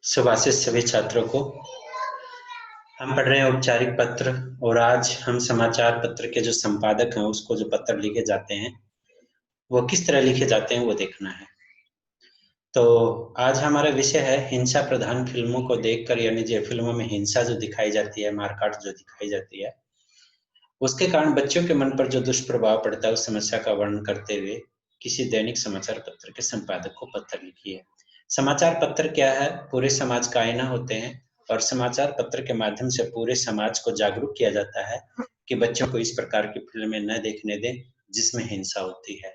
सुभाषित सभी छात्रों को। हम पढ़ रहे हैं औपचारिक पत्र और आज हम समाचार पत्र के जो संपादक हैं उसको जो पत्र लिखे जाते हैं वो किस तरह लिखे जाते हैं वो देखना है। तो आज हमारा विषय है हिंसा प्रधान फिल्मों को देखकर, यानी जो फिल्मों में हिंसा जो दिखाई जाती है, मारकाट जो दिखाई जाती है, उसके कारण बच्चों के मन पर जो दुष्प्रभाव पड़ता है उस समस्या का वर्णन करते हुए किसी दैनिक समाचार पत्र के संपादक को पत्र लिखी है। समाचार पत्र क्या है? पूरे समाज का आईना होते हैं और समाचार पत्र के माध्यम से पूरे समाज को जागरूक किया जाता है कि बच्चों को इस प्रकार की फिल्में न देखने दें जिसमें हिंसा होती है।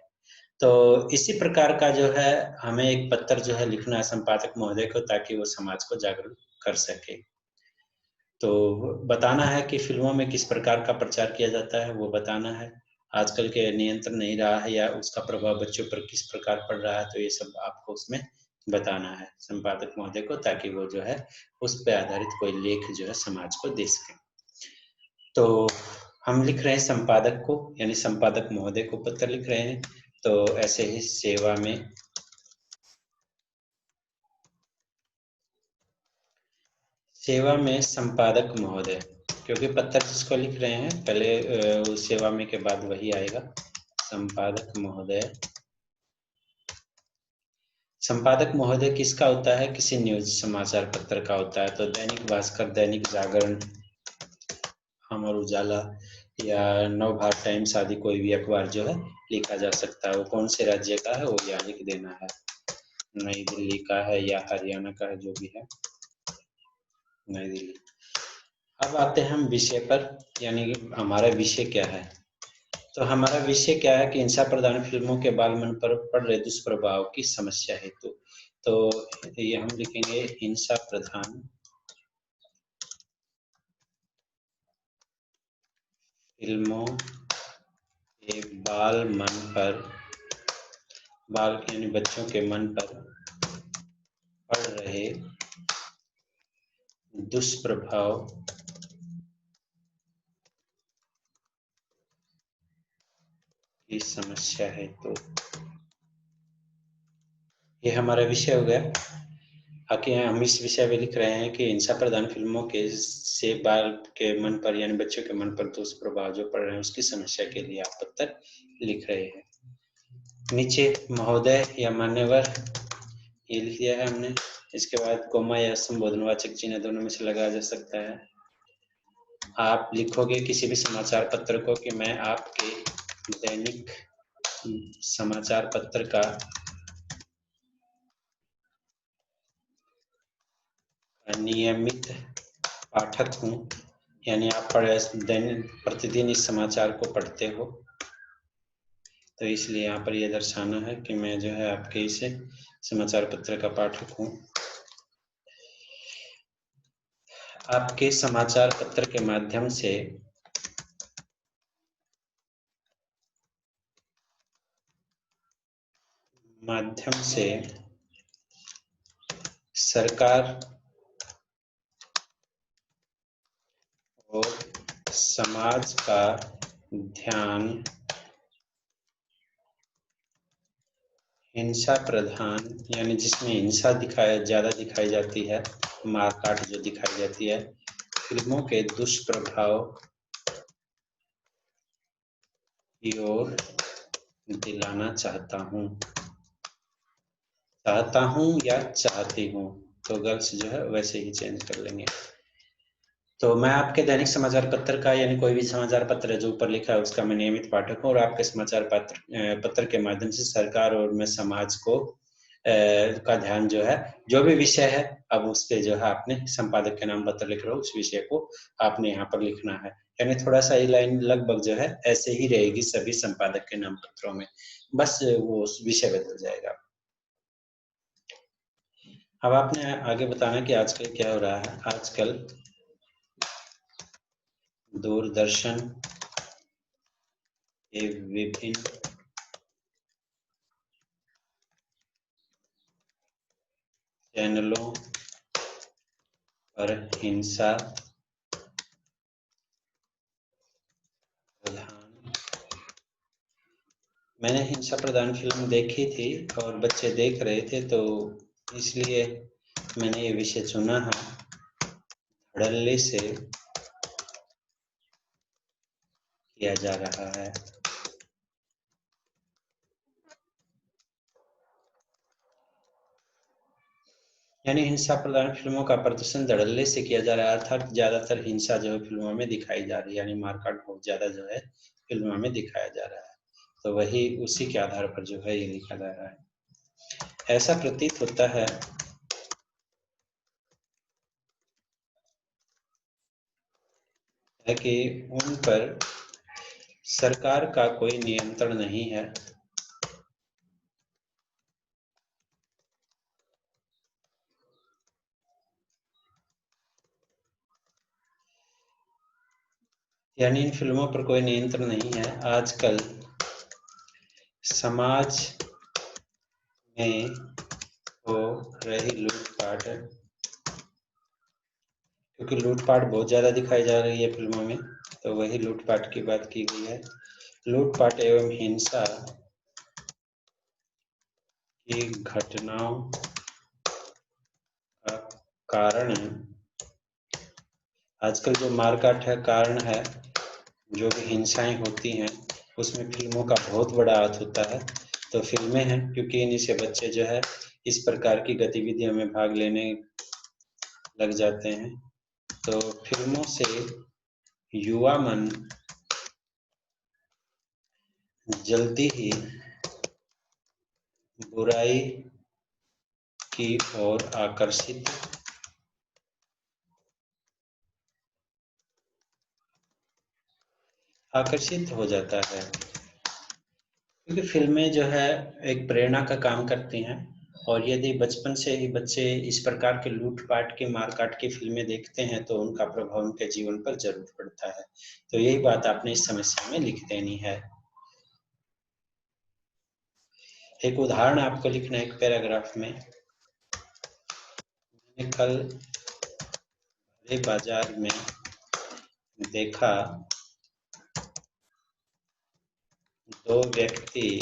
तो इसी प्रकार का जो है हमें एक पत्र जो है लिखना है संपादक महोदय को, ताकि वो समाज को जागरूक कर सके। तो बताना है कि फिल्मों में किस प्रकार का प्रचार किया जाता है, वो बताना है। आजकल के नियंत्रण नहीं रहा है या उसका प्रभाव बच्चों पर किस प्रकार पड़ रहा है, तो ये सब आपको उसमें बताना है संपादक महोदय को, ताकि वो जो है उस पे आधारित कोई लेख जो है समाज को दे सके। तो हम लिख रहे हैं संपादक को, यानी संपादक महोदय को पत्र लिख रहे हैं। तो ऐसे ही सेवा में संपादक महोदय, क्योंकि पत्र जिसको लिख रहे हैं पहले सेवा में के बाद वही आएगा, संपादक महोदय। संपादक महोदय किसका होता है? किसी न्यूज समाचार पत्र का होता है। तो दैनिक भास्कर, दैनिक जागरण, अमर उजाला या नवभारत टाइम्स आदि कोई भी अखबार जो है लिखा जा सकता है। वो कौन से राज्य का है वो यहाँ लिख देना है, नई दिल्ली का है या हरियाणा का है, जो भी है नई दिल्ली। अब आते हैं हम विषय पर, यानी हमारा विषय क्या है। तो हमारा विषय क्या है कि हिंसा प्रधान फिल्मों के बाल मन पर पड़ रहे दुष्प्रभाव की समस्या हेतु। तो ये हम लिखेंगे हिंसा प्रधान फिल्मों के बाल मन पर, बाल यानी बच्चों के मन पर पड़ रहे दुष्प्रभाव की समस्या है। तो ये हमारा विषय हो गया। आगे हम इस विषय में लिख रहे हैं कि हिंसा प्रधान फिल्मों के से बाल के मन पर, यानी बच्चों के मन पर दुष्प्रभाव जो पड़ रहे हैं उसकी समस्या के लिए आप पत्र लिख रहे हैं। नीचे महोदय या मान्यवर ये लिख दिया है हमने। इसके बाद कोमा या संबोधनवाचक चिन्ह दोनों में से लगाया जा सकता है। आप लिखोगे किसी भी समाचार पत्र को कि मैं आपके दैनिक समाचार पत्र का नियमित पाठक हूँ, यानी आप प्रतिदिन इस समाचार को पढ़ते हो, तो इसलिए यहाँ पर यह दर्शाना है कि मैं जो है आपके इस समाचार पत्र का पाठक हूँ। आपके समाचार पत्र के माध्यम से सरकार और समाज का ध्यान हिंसा प्रधान, यानी जिसमें हिंसा ज्यादा दिखाई जाती है, मारकाट जो दिखाई जाती है, फिल्मों के दुष्प्रभाव की ओर दिलाना चाहता हूँ या चाहती हूँ। तो गर्ल्स जो है वैसे ही चेंज कर लेंगे। तो मैं आपके दैनिक समाचार पत्र का, यानी कोई भी समाचार पत्र जो ऊपर लिखा है उसका मैं नियमित पाठक हूँ, और आपके समाचार पत्र के माध्यम से सरकार और मैं समाज को का ध्यान जो है, जो भी विषय है, अब उस पे जो है आपने संपादक के नाम पत्र लिख रहे हो उस विषय को आपने यहाँ पर लिखना है। यानी थोड़ा सा ये लाइन लगभग जो है ऐसे ही रहेगी सभी संपादक के नाम पत्रों में, बस वो विषय बदल जाएगा। अब आपने आगे बताना कि आजकल क्या हो रहा है। आजकल दूरदर्शन के विभिन्न चैनलों पर हिंसा प्रधान, मैंने हिंसा प्रधान फिल्म देखी थी और बच्चे देख रहे थे, तो इसलिए मैंने ये विषय चुना है, धड़ल्ले से किया जा रहा है। यानी हिंसा प्रधान फिल्मों का प्रदर्शन धड़ल्ले से किया जा रहा है, अर्थात ज्यादातर हिंसा जो है फिल्मों में दिखाई जा रही है, यानी मारकाट बहुत ज्यादा जो है फिल्मों में दिखाया जा रहा है। तो वही उसी के आधार पर जो है ये लिखा जा रहा है। ऐसा प्रतीत होता है कि उन पर सरकार का कोई नियंत्रण नहीं है। यानी इन फिल्मों पर कोई नियंत्रण नहीं है। आजकल समाज में हो रही लूटपाट, क्योंकि लूटपाट बहुत ज्यादा दिखाई जा रही है फिल्मों में, तो वही लूटपाट की बात की गई है। लूटपाट एवं हिंसा की घटनाओं का कारण, आजकल जो मारकाट है कारण है, जो भी हिंसाएं होती हैं उसमें फिल्मों का बहुत बड़ा हाथ होता है। तो फिल्में हैं क्योंकि इन्हीं से बच्चे जो है इस प्रकार की गतिविधियों में भाग लेने लग जाते हैं। तो फिल्मों से युवा मन जल्दी ही बुराई की ओर आकर्षित हो जाता है, क्योंकि फिल्में जो है एक प्रेरणा का काम करती हैं। और यदि बचपन से ही बच्चे इस प्रकार के लूटपाट की मारकाट की फिल्में देखते हैं तो उनका प्रभाव उनके जीवन पर जरूर पड़ता है। तो यही बात आपने इस समस्या में लिख देनी है। एक उदाहरण आपको लिखना है एक पैराग्राफ में। मैंने कल बड़े बाजार में देखा दो व्यक्ति,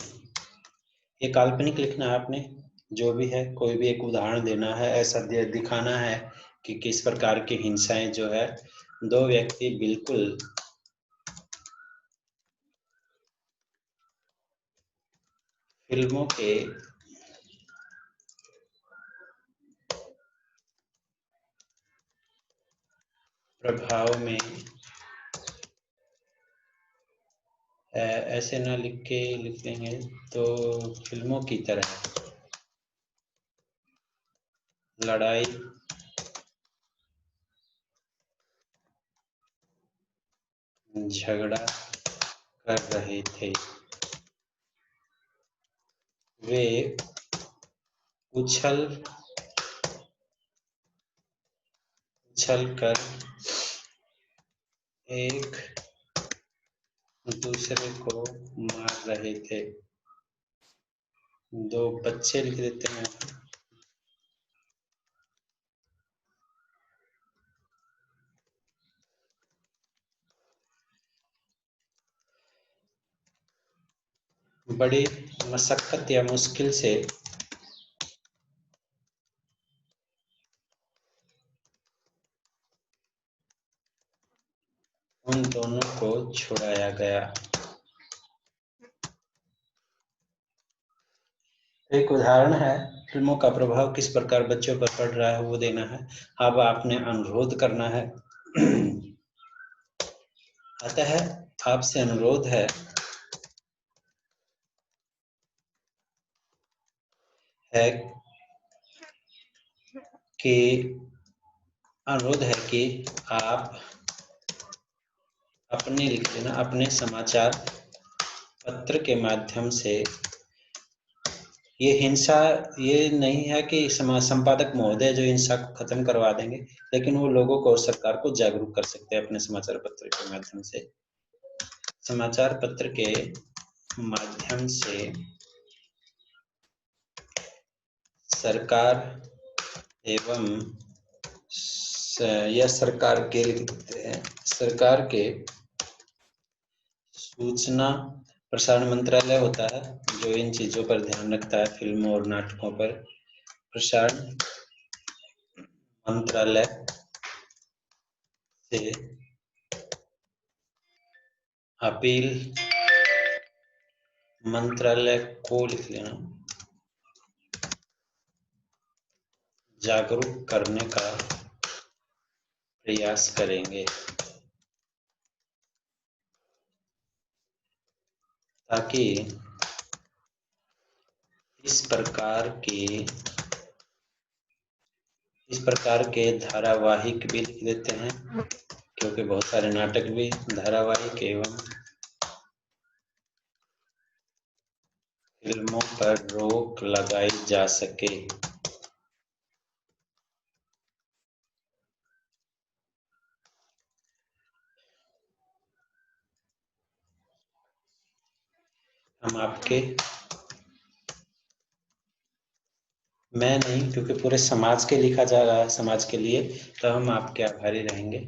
ये काल्पनिक लिखना है आपने, जो भी है कोई भी एक उदाहरण देना है, ऐसा दिखाना है कि किस प्रकार की हिंसाएं जो है दो व्यक्ति बिल्कुल फिल्मों के प्रभाव में ऐसे ना लिख के लिख देंगे तो फिल्मों की तरह लड़ाई झगड़ा कर रहे थे। वे उछल उछल कर एक दूसरे को मार रहे थे। दो बच्चे लिख देते हैं। बड़ी मशक्कत या मुश्किल से उन दोनों को छुड़ाया गया। एक उदाहरण है, फिल्मों का प्रभाव किस प्रकार बच्चों पर पड़ रहा है वो देना है। अब आपने अनुरोध करना है। अतः आपसे अनुरोध है कि अनुरोध है कि आप अपने लिख देना अपने समाचार पत्र के माध्यम से ये हिंसा, ये नहीं है कि संपादक महोदय जो हिंसा को खत्म करवा देंगे, लेकिन वो लोगों को और सरकार को जागरूक कर सकते हैं अपने समाचार पत्र के माध्यम से। समाचार पत्र के माध्यम से सरकार एवं या सरकार के लिख देते हैं, सरकार के सूचना प्रसारण मंत्रालय होता है जो इन चीजों पर ध्यान रखता है, फिल्मों और नाटकों पर प्रसारण मंत्रालय से अपील, मंत्रालय को लिख लेना, जागरूक करने का प्रयास करेंगे ताकि इस प्रकार के धारावाहिक भी लिख देते हैं, क्योंकि बहुत सारे नाटक भी धारावाहिक एवं फिल्मों पर रोक लगाई जा सके। हम आपके, मैं नहीं, क्योंकि पूरे समाज के लिखा जा रहा है, समाज के लिए, तो हम आपके आभारी रहेंगे।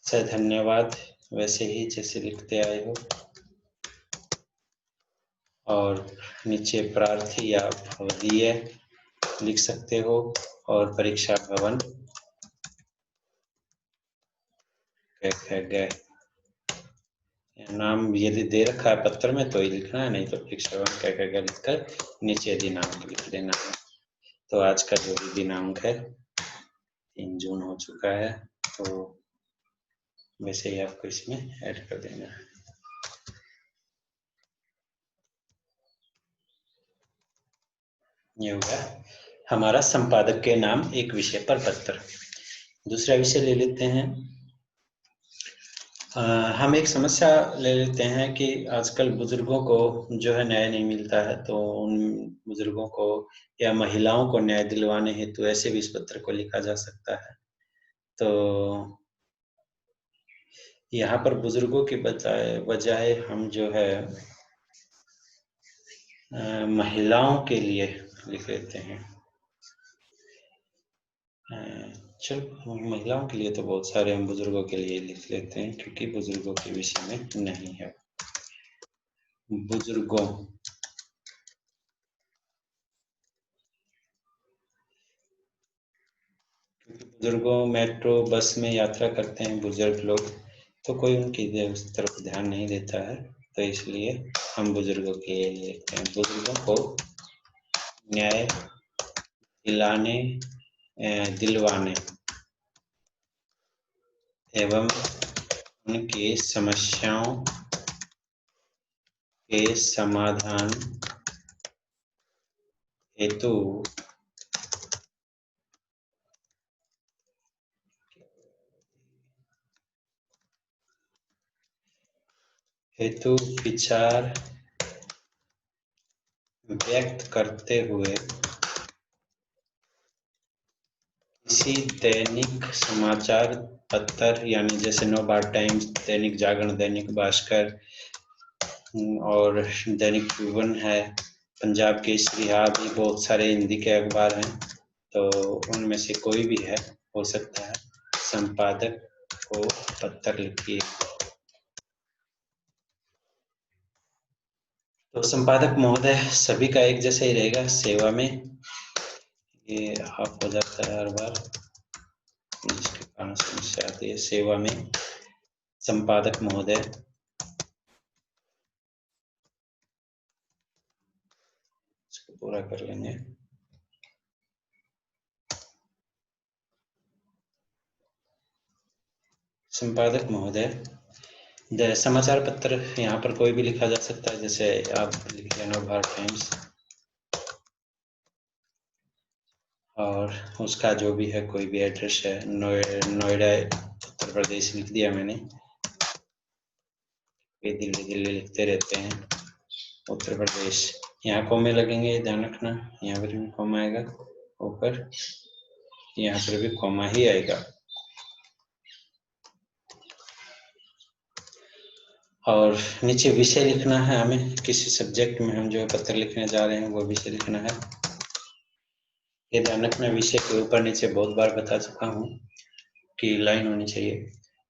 सर धन्यवाद, वैसे ही जैसे लिखते आए हो। और नीचे प्रार्थी या भवदीय लिख सकते हो, और परीक्षा भवन गए नाम यदि दे रखा है पत्र में तो ही लिखना है, नहीं तो परीक्षा भवन क्या लिखकर नीचे दिनांक लिख देना है। तो आज का जो भी दिनांक है 3 जून हो चुका है, तो वैसे ही आपको इसमें ऐड कर देना है। ये होगा हमारा संपादक के नाम एक विषय पर पत्र। दूसरा विषय ले लेते हैं। हम एक समस्या ले लेते हैं कि आजकल बुजुर्गों को जो है न्याय नहीं मिलता है, तो उन बुजुर्गों को या महिलाओं को न्याय दिलवाने हेतु ऐसे भी इस पत्र को लिखा जा सकता है। तो यहाँ पर बुजुर्गों की बजाय हम जो है महिलाओं के लिए लिख लेते हैं। चलो महिलाओं के लिए तो बहुत सारे हम बुजुर्गों के लिए लिख लेते हैं, क्योंकि बुजुर्गों के विषय में नहीं है। बुजुर्गों, क्योंकि बुजुर्गों मेट्रो बस में यात्रा करते हैं बुजुर्ग लोग, तो कोई उनकी उस तरफ ध्यान नहीं देता है, तो इसलिए हम बुजुर्गों के लिए लिखते हैं। बुजुर्गों को न्याय दिलवाने एवं उनकी समस्याओं के समाधान हेतु विचार व्यक्त करते हुए किसी दैनिक समाचार पत्र, यानी जैसे नवभारत टाइम्स, दैनिक जागरण, दैनिक भास्कर और दैनिक जीवन है, पंजाब केसरी, भी बहुत सारे हिंदी के अखबार हैं, तो उनमें से कोई भी है, हो सकता है, संपादक को पत्र लिखिए। तो संपादक महोदय सभी का एक जैसा ही रहेगा, सेवा में, ये आप हो जाता है हर बार, जिसके कारण समस्या आती है। सेवा में संपादक महोदय, इसको पूरा कर लेंगे। संपादक महोदय, समाचार पत्र यहाँ पर कोई भी लिखा जा सकता है, जैसे आप लिखिए नवभारत टाइम्स, और उसका जो भी है कोई भी एड्रेस है, नोएडा उत्तर प्रदेश लिख दिया मैंने, ये दिल्ली लिखते रहते हैं, उत्तर प्रदेश। यहाँ कॉमे लगेंगे, ध्यान रखना, यहाँ पर भी कॉमा आएगा, ऊपर यहाँ पर भी कॉमा ही आएगा। और नीचे विषय लिखना है हमें, किसी सब्जेक्ट में हम जो पत्र लिखने जा रहे हैं वो विषय लिखना है। ये ध्यान रखना, विषय के ऊपर नीचे बहुत बार बता चुका हूँ कि लाइन होनी चाहिए।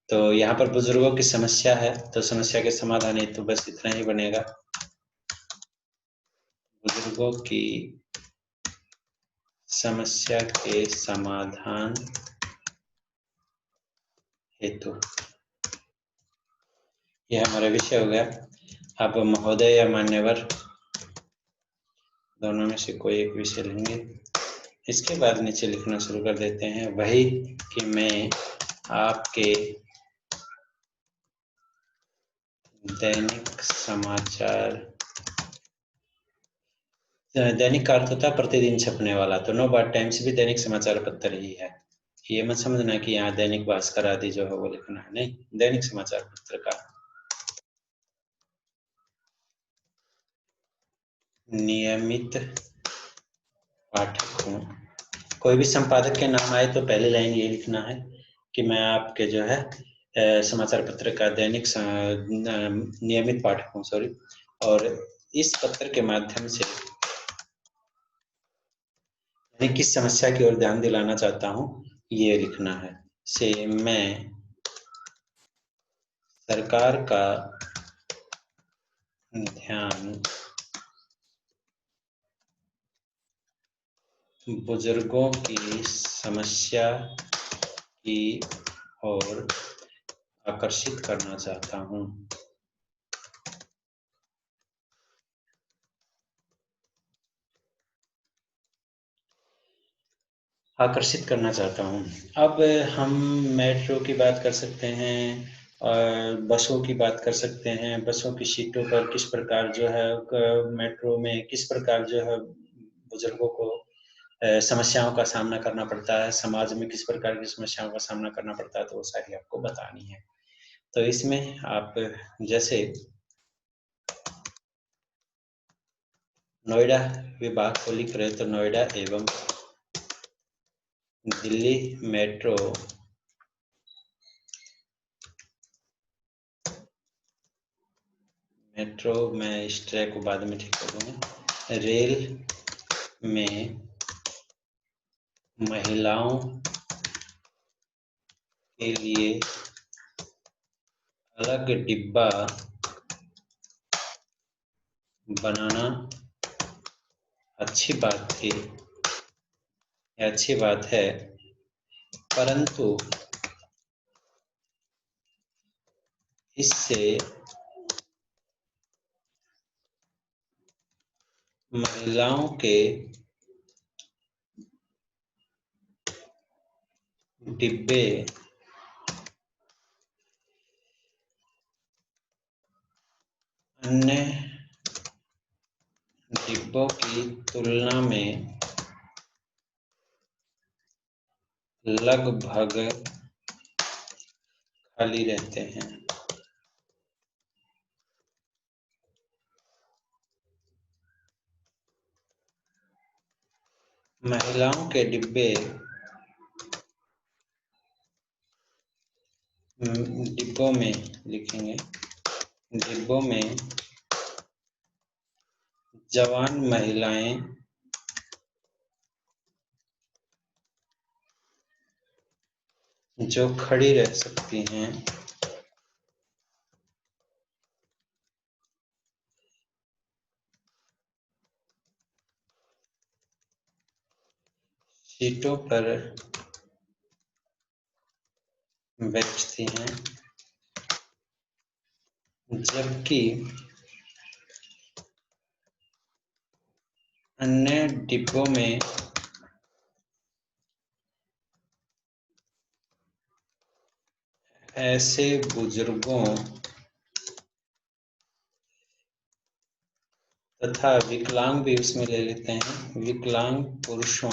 तो यहाँ पर बुजुर्गों की समस्या है, तो समस्या के समाधान हेतु तो बस इतना ही बनेगा। बुजुर्गों की समस्या के समाधान हेतु। यह हमारा विषय हो गया। अब महोदय या मान्यवर दोनों में से कोई एक विषय लेंगे। इसके बाद नीचे लिखना शुरू कर देते हैं। वही कि मैं आपके दैनिक समाचार, दैनिक का अर्थ होता है प्रतिदिन छपने वाला, तो नवभारत टाइम्स भी दैनिक समाचार पत्र ही है। ये मत समझना कि यहाँ दैनिक भास्कर आदि जो है वो लिखना है, नहीं, दैनिक समाचार पत्र का नियमित पाठक हूँ। कोई भी संपादक के नाम आए तो पहली लाइन ये लिखना है कि मैं आपके जो है समाचार पत्र का दैनिक नियमित पाठक हूँ, सॉरी, और इस पत्र के माध्यम से मैं किस समस्या की ओर ध्यान दिलाना चाहता हूँ ये लिखना है। से मैं सरकार का ध्यान बुजुर्गों की समस्या की ओर आकर्षित करना चाहता हूँ। आकर्षित करना चाहता हूँ। अब हम मेट्रो की बात कर सकते हैं और बसों की बात कर सकते हैं। बसों की सीटों पर किस प्रकार जो है मेट्रो में किस प्रकार जो है बुजुर्गों को समस्याओं का सामना करना पड़ता है, समाज में किस प्रकार की समस्याओं का सामना करना पड़ता है, तो वो सारी आपको बतानी है। तो इसमें आप जैसे नोएडा विभाग को लिख रहे तो नोएडा एवं दिल्ली मेट्रो में इस ट्रैक को बाद में ठीक कर दूंगा। रेल में महिलाओं के लिए अलग डिब्बा बनाना अच्छी बात थी, अच्छी बात है, परंतु इससे महिलाओं के डिब्बे अन्य डिब्बों की तुलना में लगभग खाली रहते हैं। महिलाओं के डिब्बों में लिखेंगे, डिब्बों में जवान महिलाएं जो खड़ी रह सकती हैं, सीटों पर बैठती हैं, जबकि अन्य डिब्बों में ऐसे बुजुर्गों तथा विकलांग भी उसमें ले लेते हैं, विकलांग पुरुषों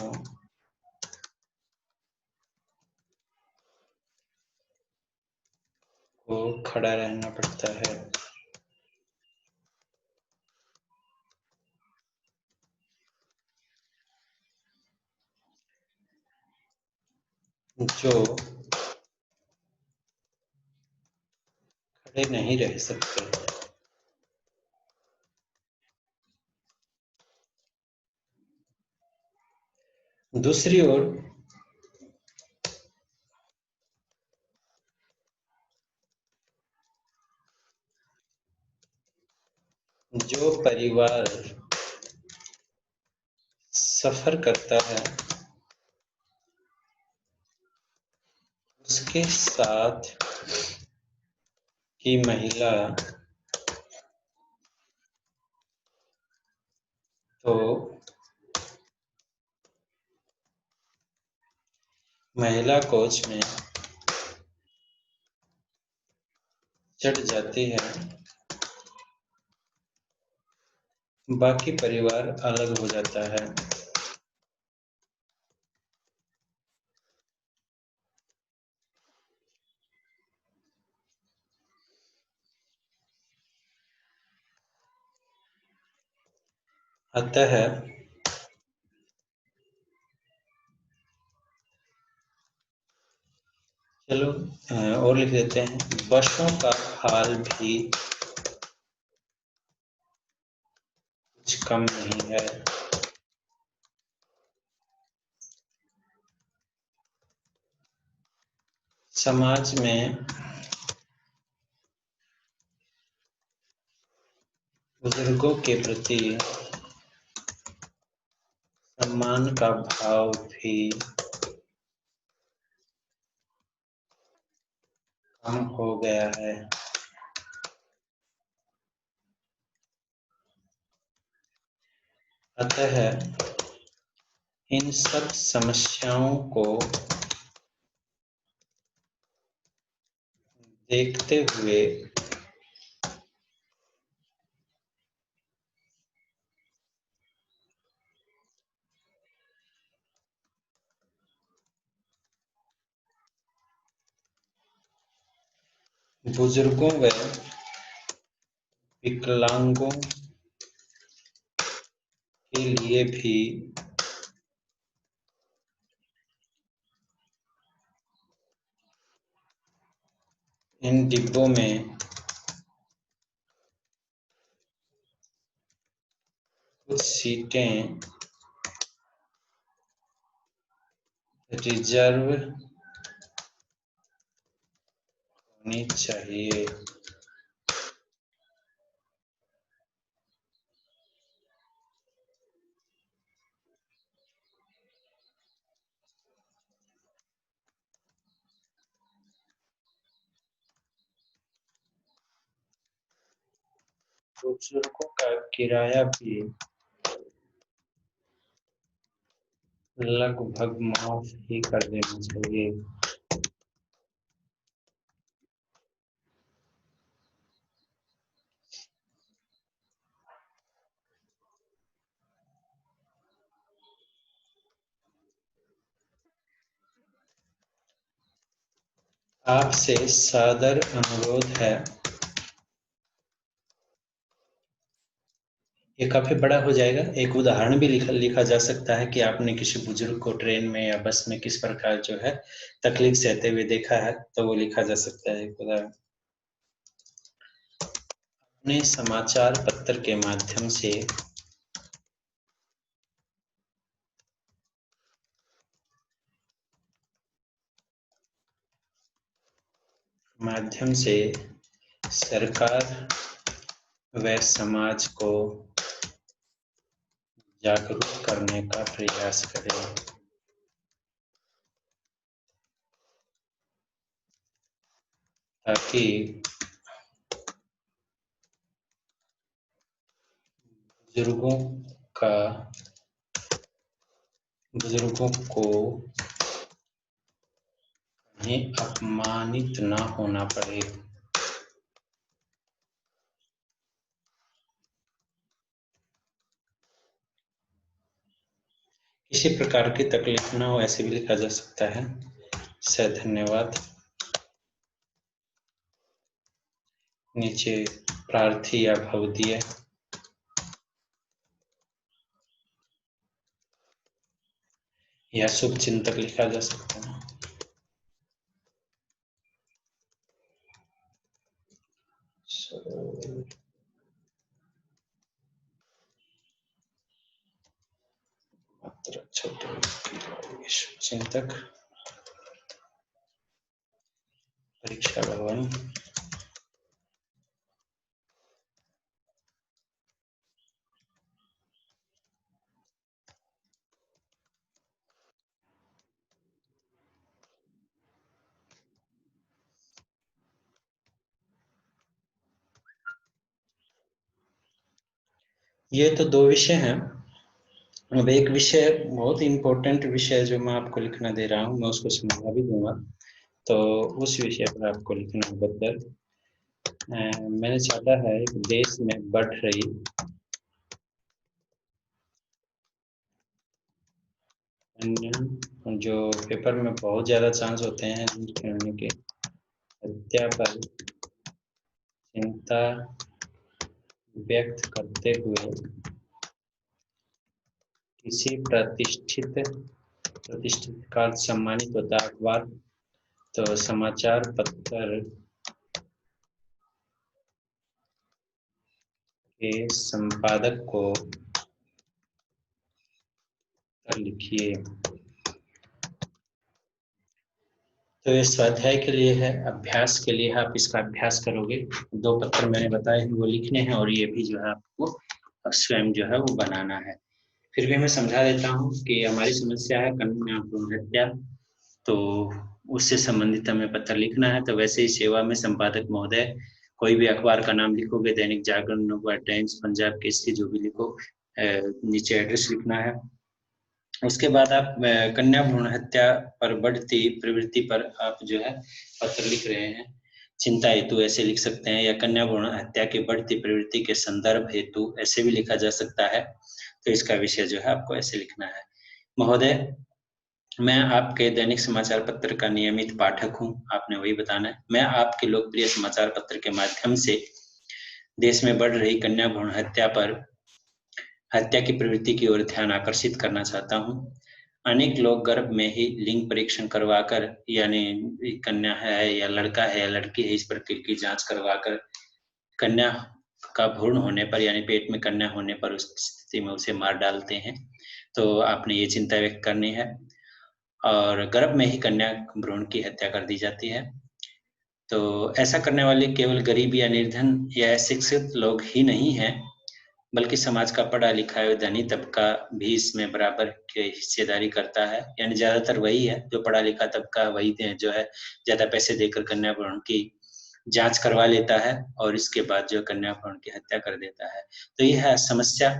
को खड़ा रहना पड़ता है। जो खड़े नहीं रह सकते। दूसरी ओर जो परिवार सफर करता है उसके साथ की महिला तो महिला कोच में चढ़ जाती है, बाकी परिवार अलग हो जाता है। अतः चलो और लिख देते हैं, बसों का हाल भी कुछ कम नहीं है। समाज में बुजुर्गों के प्रति सम्मान का भाव भी कम हो गया है। अतः इन सब समस्याओं को देखते हुए बुजुर्गों व विकलांगों के लिए भी इन डिब्बों में कुछ सीटें रिजर्व होनी चाहिए। बुजुर्गों का किराया भी लगभग माफ ही कर देना चाहिए। आपसे सादर अनुरोध है। ये काफी बड़ा हो जाएगा। एक उदाहरण भी लिखा जा सकता है कि आपने किसी बुजुर्ग को ट्रेन में या बस में किस प्रकार जो है तकलीफ सहते हुए देखा है, तो वो लिखा जा सकता है एक उदाहरण। अपने समाचार पत्र के माध्यम से सरकार व समाज को जागरूक करने का प्रयास करें, ताकि बुजुर्गों का बुजुर्गों को कहीं अपमानित ना होना पड़े। किसी प्रकार की तकलीफ ना हो, ऐसे भी लिखा जा सकता है। धन्यवाद। नीचे प्रार्थी या भवदीय या शुभ चिंतक लिखा जा सकता है। छोटे शुभ चिंतक परीक्षा भवन ये तो दो विषय हैं। अब एक विषय, बहुत इम्पोर्टेंट विषय जो मैं आपको लिखना दे रहा हूँ, मैं उसको समझा भी दूंगा। तो उस विषय पर आपको लिखना है पत्र। मैंने चाहता है कि देश में बढ़ रही जो पेपर में बहुत ज्यादा चांस होते हैं होने के, हत्या पर चिंता व्यक्त करते हुए किसी प्रतिष्ठित का सम्मानित होता है अखबार, तो समाचार पत्र के संपादक को लिखिए। तो ये स्वाध्याय के लिए है, अभ्यास के लिए आप इसका अभ्यास करोगे। दो पत्र मैंने बताए हैं वो लिखने हैं, और ये भी जो है आपको स्वयं जो है वो बनाना है। फिर भी मैं समझा देता हूँ कि हमारी समस्या है कन्या भ्रूण हत्या, तो उससे संबंधित हमें पत्र लिखना है। तो वैसे ही सेवा में संपादक महोदय, कोई भी अखबार का नाम लिखोगे, दैनिक जागरण, नवभारत टाइम्स, पंजाब केसरी, जो भी लिखो, नीचे एड्रेस लिखना है। उसके बाद आप कन्या भ्रूण हत्या पर बढ़ती प्रवृत्ति पर आप जो है पत्र लिख रहे हैं, चिंता हेतु ऐसे लिख सकते हैं, या कन्या भ्रूण हत्या की बढ़ती प्रवृत्ति के संदर्भ हेतु ऐसे भी लिखा जा सकता है। तो इसका विषय जो है आपको ऐसे लिखना है। महोदय, मैं आपके दैनिक समाचार पत्र का नियमित पाठक हूँ, आपने वही बताना है। मैं आपके लोकप्रिय समाचार पत्र के माध्यम से देश में बढ़ रही कन्या भ्रूण हत्या की प्रवृत्ति की ओर ध्यान आकर्षित करना चाहता हूँ। अनेक लोग गर्भ में ही लिंग परीक्षण करवाकर, यानी कन्या है या लड़का है या लड़की है, इस प्रकार की जांच करवाकर कन्या का भ्रूण होने पर, यानी पेट में कन्या होने पर उस स्थिति में उसे मार डालते हैं। तो आपने ये चिंता व्यक्त करनी है। और गर्भ में ही कन्या भ्रूण की हत्या कर दी जाती है। तो ऐसा करने वाले केवल गरीब या निर्धन या अशिक्षित लोग ही नहीं हैं, बल्कि समाज का पढ़ा लिखा है धनी तबका भी इसमें बराबर की हिस्सेदारी करता है। यानी ज्यादातर वही है, जो पढ़ा लिखा तबका वही जो है ज्यादा पैसे देकर कन्या भ्रूण की जांच करवा लेता है, और इसके बाद जो कन्या भ्रूण की हत्या कर देता है। तो यह है समस्या।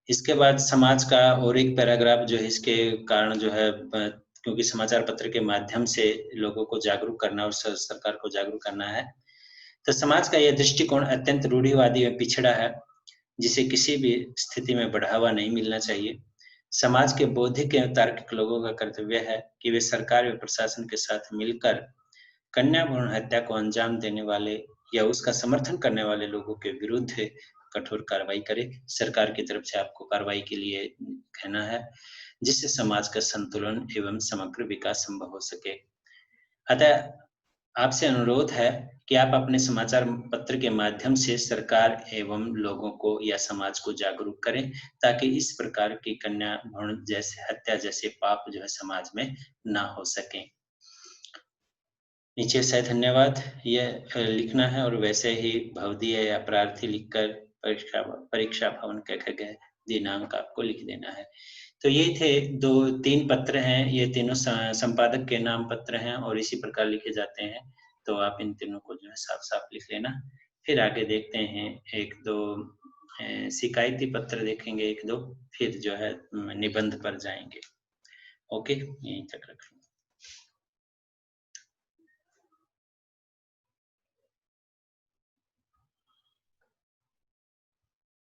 इसके बाद समाज का और एक पैराग्राफ जो है इसके कारण जो है, क्योंकि समाचार पत्र के माध्यम से लोगों को जागरूक करना और सरकार को जागरूक करना है। तो समाज का यह दृष्टिकोण अत्यंत रूढ़िवादी और पिछड़ा है, जिसे किसी भी स्थिति में बढ़ावा नहीं मिलना चाहिए। समाज के बौद्धिक एवं तार्किक लोगों का कर्तव्य है कि वे सरकार व प्रशासन के साथ मिलकर कन्या भ्रूण हत्या को अंजाम देने वाले या उसका समर्थन करने वाले लोगों के विरुद्ध कठोर कार्रवाई करे। सरकार की तरफ से आपको कार्रवाई के लिए कहना है, जिससे समाज का संतुलन एवं समग्र विकास संभव हो सके। अतः आपसे अनुरोध है कि आप अपने समाचार पत्र के माध्यम से सरकार एवं लोगों को या समाज को जागरूक करें, ताकि इस प्रकार की कन्या भ्रूण जैसे हत्या जैसे पाप जो है समाज में ना हो सके। नीचे से धन्यवाद यह लिखना है, और वैसे ही भवदीय या प्रार्थी लिखकर परीक्षा भवन का दिनांक आपको लिख देना है। तो ये थे दो तीन पत्र हैं, ये तीनों संपादक के नाम पत्र हैं और इसी प्रकार लिखे जाते हैं। तो आप इन तीनों को जो है साफ साफ लिख लेना। फिर आगे देखते हैं एक दो शिकायती पत्र देखेंगे एक दो, फिर जो है निबंध पर जाएंगे। ओके, यहीं तक रखें।